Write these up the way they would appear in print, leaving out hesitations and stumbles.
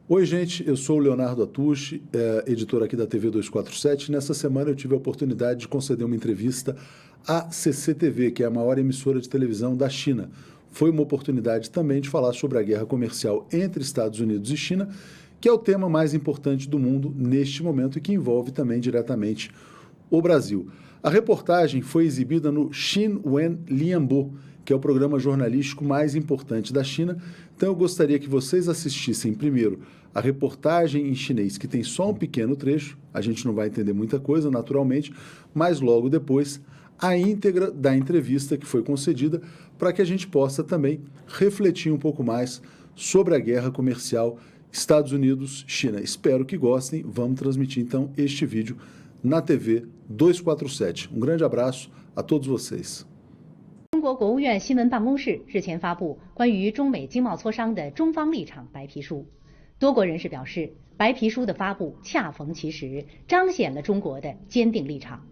Oi, gente, eu sou o Leonardo Atushi, editor aqui da TV 247. Nessa semana eu tive a oportunidade de conceder uma entrevista à CCTV, que é a maior emissora de televisão da China. Foi uma oportunidade também de falar sobre a guerra comercial entre Estados Unidos e China, que é o tema mais importante do mundo neste momento e que envolve também diretamente o Brasil. A reportagem foi exibida no Xinwen Lianbo, que é o programa jornalístico mais importante da China. Então eu gostaria que vocês assistissem primeiro a reportagem em chinês, que tem só um pequeno trecho, a gente não vai entender muita coisa, naturalmente, mas logo depois a íntegra da entrevista que foi concedida, para que a gente possa também refletir um pouco mais sobre a guerra comercial Estados Unidos-China. Espero que gostem. Vamos transmitir então este vídeo na TV 247. Um grande abraço a todos vocês. 中国国务院新闻办公室日前发布关于中美经贸磋商的中方立场白皮书。多国人士表示，白皮书的发布恰逢其时，彰显了中国的坚定立场。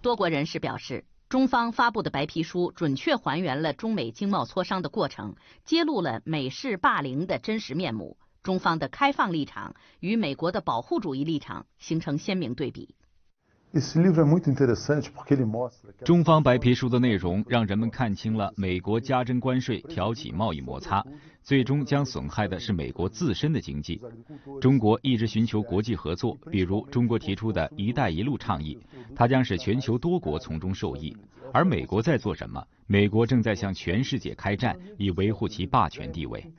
多国人士表示，中方发布的白皮书准确还原了中美经贸磋商的过程，揭露了美式霸凌的真实面目。中方的开放立场与美国的保护主义立场形成鲜明对比。 中方白皮书的内容让人们看清了美国加征关税挑起贸易摩擦，最终将损害的是美国自身的经济。中国一直寻求国际合作，比如中国提出的一带一路倡议，它将使全球多国从中受益。而美国在做什么？美国正在向全世界开战，以维护其霸权地位。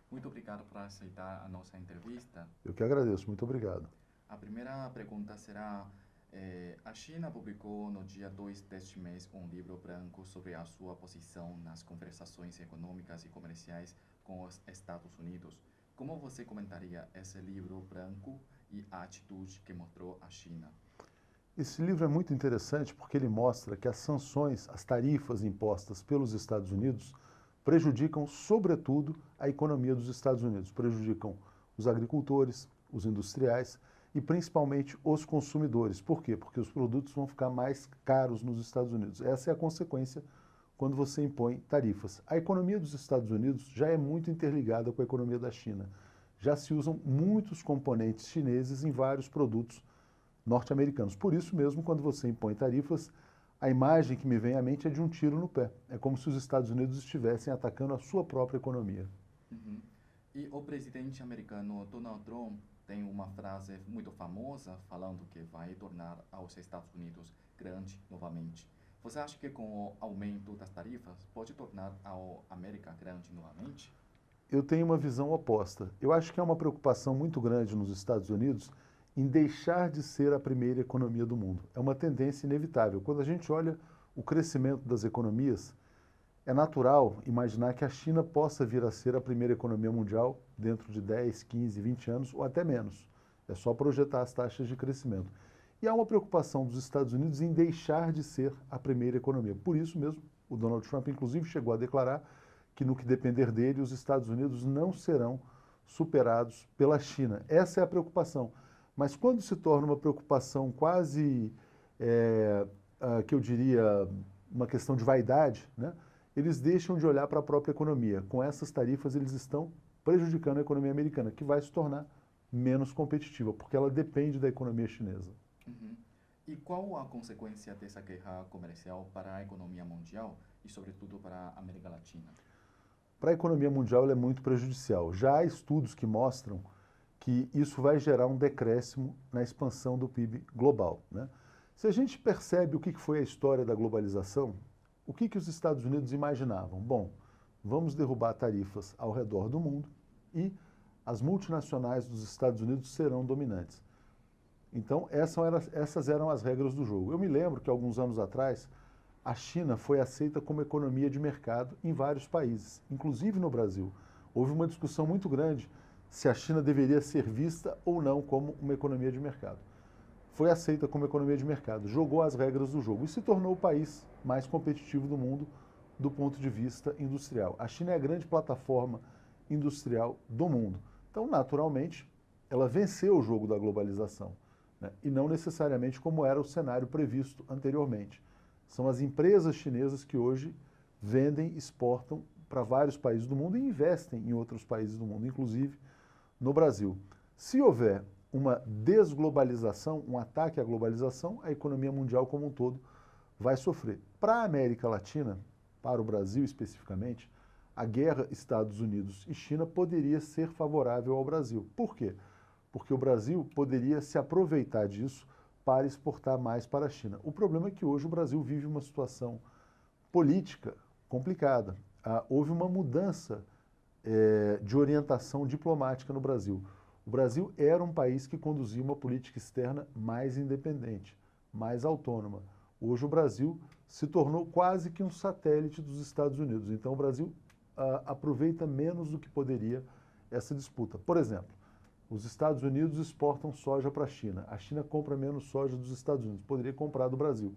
Muito obrigado por aceitar a nossa entrevista. Eu que agradeço, muito obrigado. A primeira pergunta será, a China publicou no dia 2 deste mês um livro branco sobre a sua posição nas conversações econômicas e comerciais com os Estados Unidos. Como você comentaria esse livro branco e a atitude que mostrou a China? Esse livro é muito interessante porque ele mostra que as sanções, as tarifas impostas pelos Estados Unidos prejudicam, sobretudo, a economia dos Estados Unidos, prejudicam os agricultores, os industriais e principalmente os consumidores. Por quê? Porque os produtos vão ficar mais caros nos Estados Unidos. Essa é a consequência quando você impõe tarifas. A economia dos Estados Unidos já é muito interligada com a economia da China. Já se usam muitos componentes chineses em vários produtos norte-americanos. Por isso mesmo, quando você impõe tarifas, a imagem que me vem à mente é de um tiro no pé. É como se os Estados Unidos estivessem atacando a sua própria economia. Uhum. E o presidente americano Donald Trump tem uma frase muito famosa falando que vai tornar os Estados Unidos grande novamente. Você acha que com o aumento das tarifas pode tornar a América grande novamente? Eu tenho uma visão oposta. Eu acho que há uma preocupação muito grande nos Estados Unidos em deixar de ser a primeira economia do mundo. É uma tendência inevitável. Quando a gente olha o crescimento das economias, é natural imaginar que a China possa vir a ser a primeira economia mundial dentro de 10, 15, 20 anos ou até menos. É só projetar as taxas de crescimento. E há uma preocupação dos Estados Unidos em deixar de ser a primeira economia. Por isso mesmo, o Donald Trump, inclusive, chegou a declarar que, no que depender dele, os Estados Unidos não serão superados pela China. Essa é a preocupação. Mas quando se torna uma preocupação quase, que eu diria, uma questão de vaidade, né, eles deixam de olhar para a própria economia. Com essas tarifas, eles estão prejudicando a economia americana, que vai se tornar menos competitiva, porque ela depende da economia chinesa. Uhum. E qual a consequência dessa guerra comercial para a economia mundial e, sobretudo, para a América Latina? Para a economia mundial, ela é muito prejudicial. Já há estudos que mostram que isso vai gerar um decréscimo na expansão do PIB global, né? Se a gente percebe o que foi a história da globalização, o que os Estados Unidos imaginavam? Bom, vamos derrubar tarifas ao redor do mundo e as multinacionais dos Estados Unidos serão dominantes. Então, essas eram as regras do jogo. Eu me lembro que, alguns anos atrás, a China foi aceita como economia de mercado em vários países, inclusive no Brasil. Houve uma discussão muito grande se a China deveria ser vista ou não como uma economia de mercado. Foi aceita como economia de mercado, jogou as regras do jogo e se tornou o país mais competitivo do mundo do ponto de vista industrial. A China é a grande plataforma industrial do mundo. Então, naturalmente, ela venceu o jogo da globalização, né? E não necessariamente como era o cenário previsto anteriormente. São as empresas chinesas que hoje vendem, exportam para vários países do mundo e investem em outros países do mundo, inclusive no Brasil. Se houver uma desglobalização, um ataque à globalização, a economia mundial como um todo vai sofrer. Para a América Latina, para o Brasil especificamente, a guerra Estados Unidos e China poderia ser favorável ao Brasil. Por quê? Porque o Brasil poderia se aproveitar disso para exportar mais para a China. O problema é que hoje o Brasil vive uma situação política complicada. Houve uma mudança de orientação diplomática no Brasil. O Brasil era um país que conduzia uma política externa mais independente, mais autônoma. Hoje o Brasil se tornou quase que um satélite dos Estados Unidos. Então o Brasil aproveita menos do que poderia essa disputa. Por exemplo, os Estados Unidos exportam soja para a China compra menos soja dos Estados Unidos, poderia comprar do Brasil.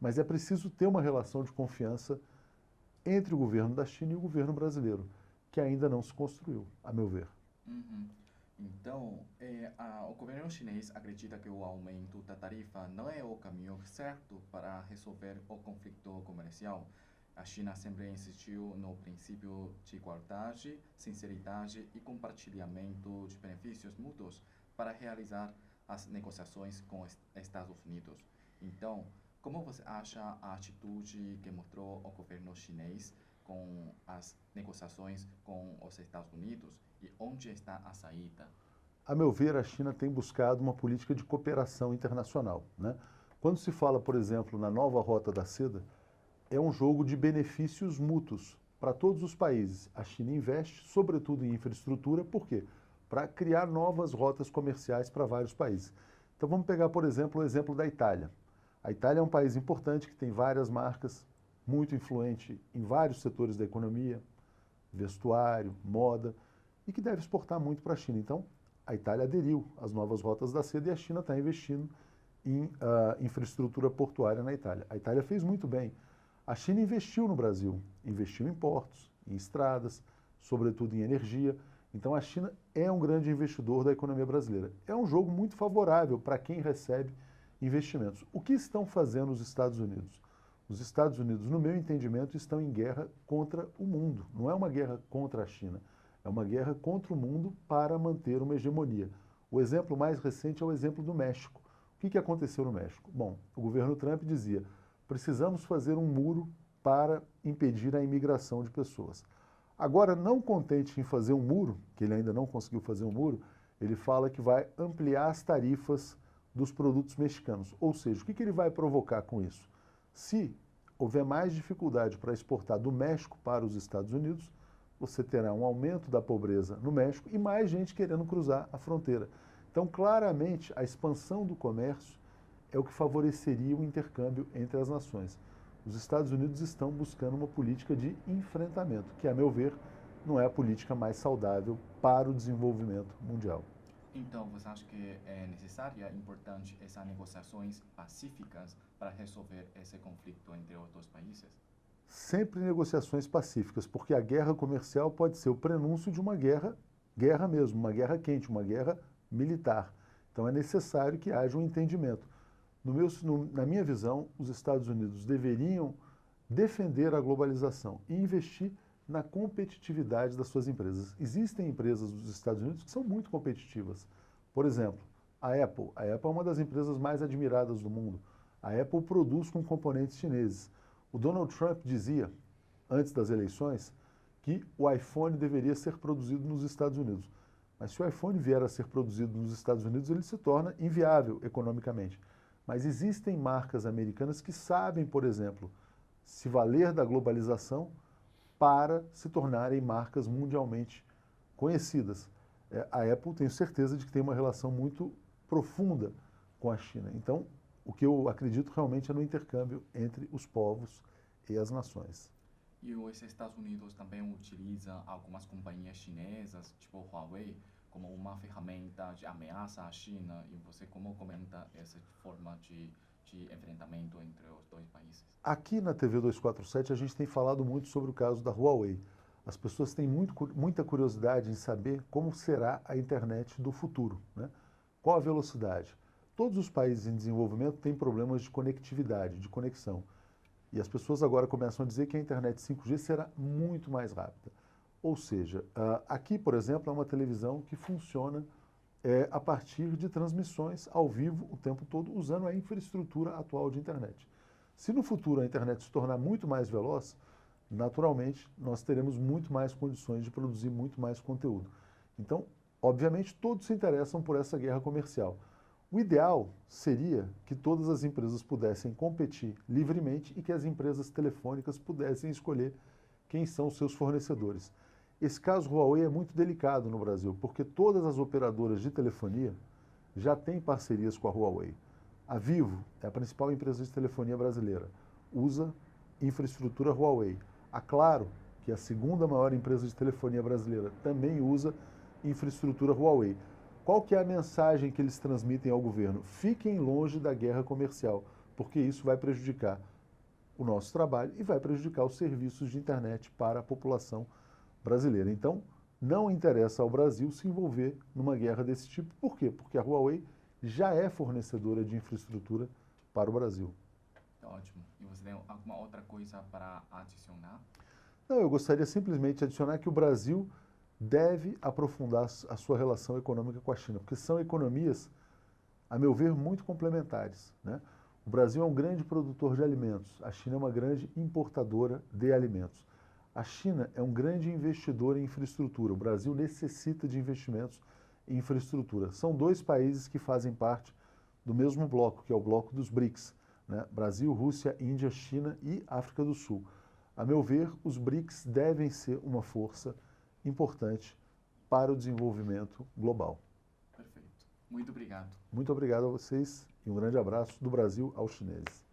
Mas é preciso ter uma relação de confiança entre o governo da China e o governo brasileiro, que ainda não se construiu, a meu ver. Uhum. Então, o governo chinês acredita que o aumento da tarifa não é o caminho certo para resolver o conflito comercial. A China sempre insistiu no princípio de igualdade, sinceridade e compartilhamento de benefícios mútuos para realizar as negociações com os Estados Unidos. Então, como você acha a atitude que mostrou o governo chinês com as negociações com os Estados Unidos e onde está a saída? A meu ver, a China tem buscado uma política de cooperação internacional, né? Quando se fala, por exemplo, na nova Rota da Seda, é um jogo de benefícios mútuos para todos os países. A China investe, sobretudo em infraestrutura, por quê? Para criar novas rotas comerciais para vários países. Então vamos pegar, por exemplo, o exemplo da Itália. A Itália é um país importante que tem várias marcas, muito influente em vários setores da economia, vestuário, moda, e que deve exportar muito para a China. Então, a Itália aderiu às novas rotas da seda e a China está investindo em infraestrutura portuária na Itália. A Itália fez muito bem. A China investiu no Brasil, investiu em portos, em estradas, sobretudo em energia. Então, a China é um grande investidor da economia brasileira. É um jogo muito favorável para quem recebe investimentos. O que estão fazendo os Estados Unidos? Os Estados Unidos, no meu entendimento, estão em guerra contra o mundo. Não é uma guerra contra a China, é uma guerra contra o mundo para manter uma hegemonia. O exemplo mais recente é o exemplo do México. O que aconteceu no México? Bom, o governo Trump dizia: precisamos fazer um muro para impedir a imigração de pessoas. Agora, não contente em fazer um muro, que ele ainda não conseguiu fazer um muro, ele fala que vai ampliar as tarifas dos produtos mexicanos. Ou seja, o que ele vai provocar com isso? Se houver mais dificuldade para exportar do México para os Estados Unidos, você terá um aumento da pobreza no México e mais gente querendo cruzar a fronteira. Então, claramente, a expansão do comércio é o que favoreceria o intercâmbio entre as nações. Os Estados Unidos estão buscando uma política de enfrentamento, que, a meu ver, não é a política mais saudável para o desenvolvimento mundial. Então, você acha que é necessária, importante, essas negociações pacíficas para resolver esse conflito entre os dois países? Sempre negociações pacíficas, porque a guerra comercial pode ser o prenúncio de uma guerra mesmo, uma guerra quente, uma guerra militar. Então é necessário que haja um entendimento. Na minha visão, os Estados Unidos deveriam defender a globalização e investir na competitividade das suas empresas. Existem empresas dos Estados Unidos que são muito competitivas. Por exemplo, a Apple. A Apple é uma das empresas mais admiradas do mundo. A Apple produz com componentes chineses. O Donald Trump dizia, antes das eleições, que o iPhone deveria ser produzido nos Estados Unidos. Mas se o iPhone vier a ser produzido nos Estados Unidos, ele se torna inviável economicamente. Mas existem marcas americanas que sabem, por exemplo, se valer da globalização para se tornarem marcas mundialmente conhecidas. A Apple, tenho certeza de que tem uma relação muito profunda com a China. Então, o que eu acredito realmente é no intercâmbio entre os povos e as nações. E os Estados Unidos também utilizam algumas companhias chinesas, tipo Huawei, como uma ferramenta de ameaça à China. E você como comenta essa forma de enfrentamento entre os dois países? Aqui na TV 247 a gente tem falado muito sobre o caso da Huawei. As pessoas têm muita curiosidade em saber como será a internet do futuro, né? Qual a velocidade? Todos os países em desenvolvimento têm problemas de conectividade, de conexão. E as pessoas agora começam a dizer que a internet 5G será muito mais rápida. Ou seja, aqui, por exemplo, é uma televisão que funciona a partir de transmissões ao vivo o tempo todo, usando a infraestrutura atual de internet. Se no futuro a internet se tornar muito mais veloz, naturalmente nós teremos muito mais condições de produzir muito mais conteúdo. Então, obviamente, todos se interessam por essa guerra comercial. O ideal seria que todas as empresas pudessem competir livremente e que as empresas telefônicas pudessem escolher quem são os seus fornecedores. Esse caso Huawei é muito delicado no Brasil, porque todas as operadoras de telefonia já têm parcerias com a Huawei. A Vivo é a principal empresa de telefonia brasileira, usa infraestrutura Huawei. A Claro, que é a segunda maior empresa de telefonia brasileira, também usa infraestrutura Huawei. Qual que é a mensagem que eles transmitem ao governo? Fiquem longe da guerra comercial, porque isso vai prejudicar o nosso trabalho e vai prejudicar os serviços de internet para a população brasileira. Então, não interessa ao Brasil se envolver numa guerra desse tipo. Por quê? Porque a Huawei já é fornecedora de infraestrutura para o Brasil. Ótimo. E você tem alguma outra coisa para adicionar? Não, eu gostaria simplesmente de adicionar que o Brasil deve aprofundar a sua relação econômica com a China, porque são economias, a meu ver, muito complementares, né? O Brasil é um grande produtor de alimentos, a China é uma grande importadora de alimentos. A China é um grande investidor em infraestrutura. O Brasil necessita de investimentos em infraestrutura. São dois países que fazem parte do mesmo bloco, que é o bloco dos BRICS, né? Brasil, Rússia, Índia, China e África do Sul. A meu ver, os BRICS devem ser uma força importante para o desenvolvimento global. Perfeito. Muito obrigado. Muito obrigado a vocês e um grande abraço do Brasil aos chineses.